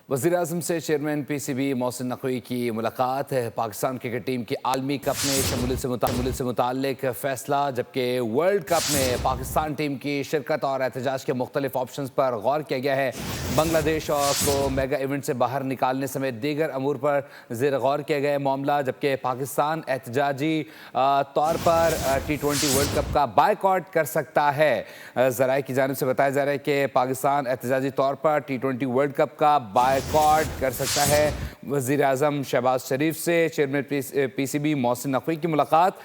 वज़ीर-ए-आज़म से chairman PCB Mohsin Naqvi की मुलाकात है। पाकिस्तान क्रिकेट टीम की आलमी कप में शमूलियत से मुताल्लिक फैसला, जबकि वर्ल्ड कप में पाकिस्तान टीम की शिरकत और एहतजाज के मुख्तलिफ ऑप्शन पर गौर किया गया है। बांग्लादेश को मेगा इवेंट से बाहर निकालने समेत दीगर अमूर पर ज़ेर गौर किया गया मामला, जबकि पाकिस्तान एहतजाजी तौर पर T20 वर्ल्ड कप का बायकॉट कर सकता है। ज़राए की जानिब से बताया जा रहा है कि पाकिस्तान एहतजाजी तौर पर T20 वर्ल्ड कप का बायकॉट कर सकता है। वज़ीर-ए-आज़म शहबाज शरीफ से चेयरमैन पीसीबी मोहसिन नकवी की मुलाकात।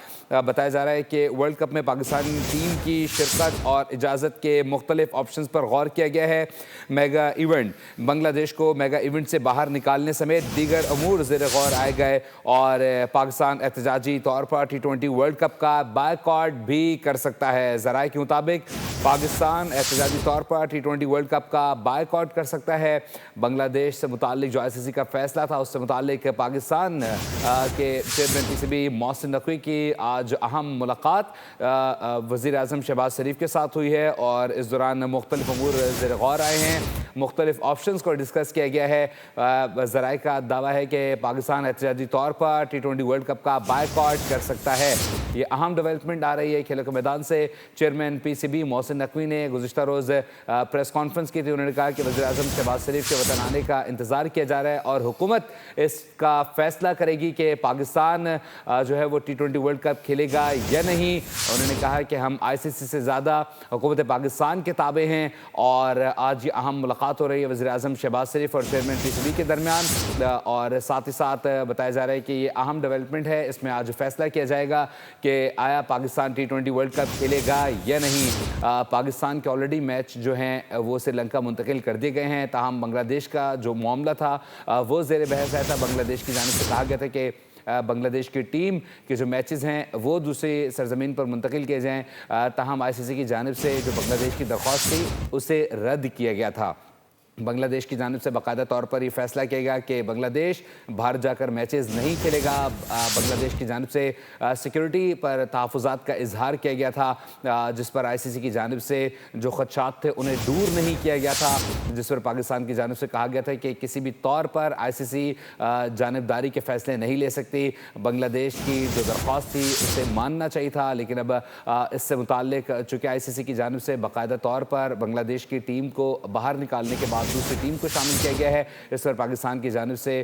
बताया जा रहा है कि वर्ल्ड कप में पाकिस्तानी टीम की शिरकत और इजाज़त के मुख्तलिफ ऑप्शन पर गौर किया गया है। मेगा इवेंट, बांग्लादेश को मेगा इवेंट से बाहर निकालने समेत दीगर अमूर ज़ेर गौर आए गए और पाकिस्तान एहतजाजी तौर पर T20 वर्ल्ड कप का बायकॉट भी कर सकता है। ज़राए के मुताबिक पाकिस्तान एहतजाजी तौर पर T20 वर्ल्ड कप का बायकॉट कर सकता है। बांग्लादेश से मुताल्लिक जो ICC का फैसला था उससे मुताल्लिक पाकिस्तान के चेयरमैन पीसीबी मोहसिन नकवी की आज अहम मुलाकात वज़ीर-ए-आज़म शहबाज शरीफ के साथ हुई है और इस दौरान मुख्तलिफ अमूर ज़ेर गौर आए हैं, मुख्तलिफ ऑप्शन को डिस्कस किया गया है। ज़राए का दावा है कि पाकिस्तान एहतजाजी तौर पर T20 वर्ल्ड कप का बायकॉट कर सकता है। ये अहम डेवलपमेंट आ रही है खेलों के मैदान से। चेयरमैन पीसीबी मोहसिन नकवी ने गुज़िश्ता रोज़ प्रेस कॉन्फ्रेंस की थी। उन्होंने कहा कि वज़ीर-ए-आज़म शहबाज शरीफ के वतन आने का इंतज़ार किया जा रहा है और हुकूमत इसका फैसला करेगी कि पाकिस्तान जो है वो T20 वर्ल्ड कप खेलेगा या नहीं। उन्होंने कहा कि हम ICC से ज़्यादा हुकूमत पाकिस्तान के ताबे हैं और आज ये अहम मुलाकात हो रही है वज़ीर-ए-आज़म शहबाज शरीफ और चेयरमैन पीसीबी के दरमियान। और साथ ही साथ बताया जा रहा है कि ये अहम डेवलपमेंट है। इसमें आज फैसला किया जाएगा कि आया पाकिस्तान T20 वर्ल्ड कप खेलेगा या नहीं। पाकिस्तान के ऑलरेडी मैच जो हैं वो श्रीलंका मुंतकिल कर दिए गए हैं। ताहम बांग्लादेश का जो मामला था वो ज़ेर बहस आया था। बांग्लादेश की जानिब से कहा गया था कि बांग्लादेश की टीम के जो मैचेस हैं वो दूसरी सरजमीन पर मुंतकिल किए जाएँ। ताहम ICC की जानिब से जो बांग्लादेश की दरख्वास्त थी उसे रद्द किया गया था। बांग्लादेश की जानिब से बाकायदा तौर पर यह फैसला किया गया कि बांग्लादेश बाहर जाकर मैचेस नहीं खेलेगा। बांग्लादेश की जानिब से सिक्योरिटी पर तहफ़्फ़ुज़ात का इजहार किया गया था, जिस पर ICC की जानिब से जो ख़दशात थे उन्हें दूर नहीं किया गया था, जिस पर पाकिस्तान की जानिब से कहा गया था कि किसी भी तौर पर ICC जानिबदारी के फ़ैसले नहीं ले सकती। बांग्लादेश की जो दरख्वास्त थी उसे मानना चाहिए था, लेकिन अब इससे मुताल्लिक चूँकि ICC की जानिब से बाकायदा तौर पर बांग्लादेश की टीम को बाहर निकालने के बाद दूसरी टीम को शामिल किया गया है। इस पर पाकिस्तान की जानिब से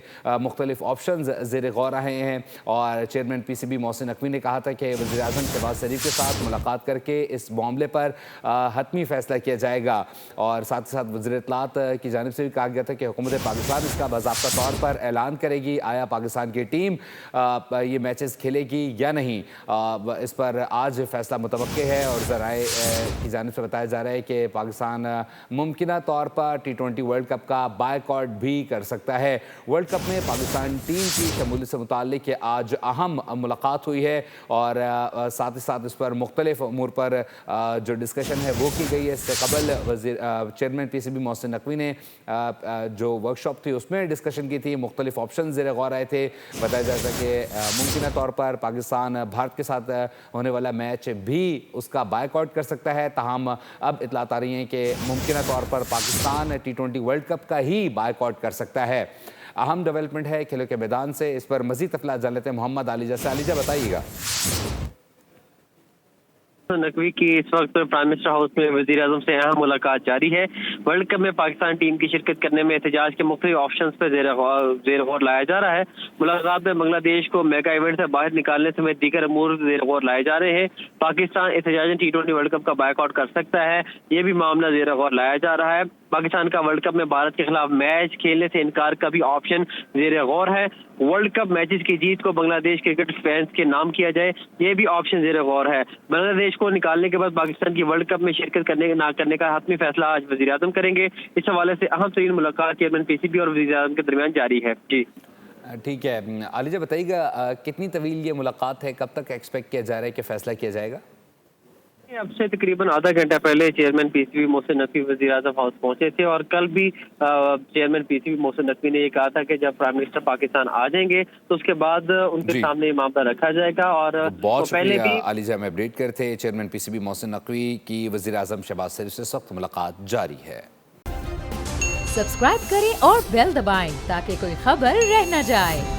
मुख्तलिफ ऑप्शन ज़ेर गौर रहे हैं और चेयरमैन पीसीबी मोहसिन नकवी ने कहा था कि वज़ीर-ए-आज़म शहबाज शरीफ के साथ मुलाकात करके इस मामले पर हतमी फैसला किया जाएगा। और साथ ही साथ वज़ीर इत्तलात की जानिब से भी कहा गया था कि हुकूमत पाकिस्तान इसका बाज़ाब्ता तौर पर ऐलान करेगी आया पाकिस्तान की टीम ये मैचेस खेलेगी या नहीं। इस पर आज फैसला मुतवक्के है और ज़राए की जानिब से बताया जा रहा है कि पाकिस्तान मुमकिना तौर पर T20 वर्ल्ड कप का बायकॉट भी कर सकता है। वर्ल्ड कप में पाकिस्तान टीम की शमूलियत से मुताल्लिक आज अहम मुलाकात हुई है और साथ ही साथ इस पर मुख्तलिफ अमूर पर जो डिस्कशन है वो की गई है। इससे कबल चेयरमैन पीसीबी मोहसिन नकवी ने जो वर्कशॉप थी उसमें डिस्कशन की थी, मुख्तलिफ ऑप्शन ज़ेर गौर आए थे। बताया जाता है कि मुमकिन तौर पर पाकिस्तान भारत के साथ होने वाला मैच भी उसका बायकॉट कर सकता है। ताहम अब इतलात आ रही हैं कि मुमकिन तौर पर पाकिस्तान T20 वर्ल्ड कप का ही बायकॉट कर सकता है। अहम डेवलपमेंट है खेलों के मैदान से। इस पर मज़ीद तफसीलात जान लेते हैं मोहम्मद आलिजा से। आलिजा बताइएगा। नकवी की इस वक्त प्राइम मिनिस्टर हाउस में वज़ीर-ए-आज़म से अहम मुलाकात जारी है। वर्ल्ड कप में पाकिस्तान टीम की शिरकत करने में एहतजाज के मुख्तलिफ ऑप्शन पर ज़ेर गौर लाया जा रहा है। मुलाकात में बांग्लादेश को मेगा इवेंट से बाहर निकालने समेत दीगर अमूर ज़ेर गौर लाए जा रहे हैं। पाकिस्तान एहतजाजन T20 वर्ल्ड कप का बायकॉट कर सकता है, ये भी मामला ज़ेर गौर लाया जा रहा है। पाकिस्तान का वर्ल्ड कप में भारत के खिलाफ मैच खेलने से इनकार का भी ऑप्शन ज़ेर गौर है। वर्ल्ड कप मैचेस की जीत को बांग्लादेश क्रिकेट फैंस के नाम किया जाए, ये भी ऑप्शन ज़ेर गौर है। बांग्लादेश को निकालने के बाद पाकिस्तान की वर्ल्ड कप में शिरकत करने ना करने का हतमी फैसला आज वज़ीर-ए-आज़म करेंगे। इस हवाले से अहम तरीन मुलाकात चेयरमैन पीसीबी और वज़ीर-ए-आज़म के दरमियान जारी है। जी ठीक है आलिजा, बताइएगा कितनी तवील ये मुलाकात है, कब तक एक्सपेक्ट किया जा रहा है कि फैसला किया जाएगा? अब से तकरीबन आधा घंटा पहले चेयरमैन पीसीबी मोहसिन नकवी वज़ीर-ए-आज़म हाउस पहुंचे थे और कल भी चेयरमैन पीसीबी मोहसिन नकवी ने ये कहा था कि जब प्राइम मिनिस्टर पाकिस्तान आ जाएंगे तो उसके बाद उनके सामने ये मामला रखा जाएगा। और बहुत पहले भी आलिजा में अपडेट करते चेयरमैन पीसीबी मोहसिन नकवी की वज़ीर-ए-आज़म शहबाज शरीफ से सख्त मुलाकात जारी है। सब्सक्राइब करें और बेल दबाएं ताकि कोई खबर रह न जाए।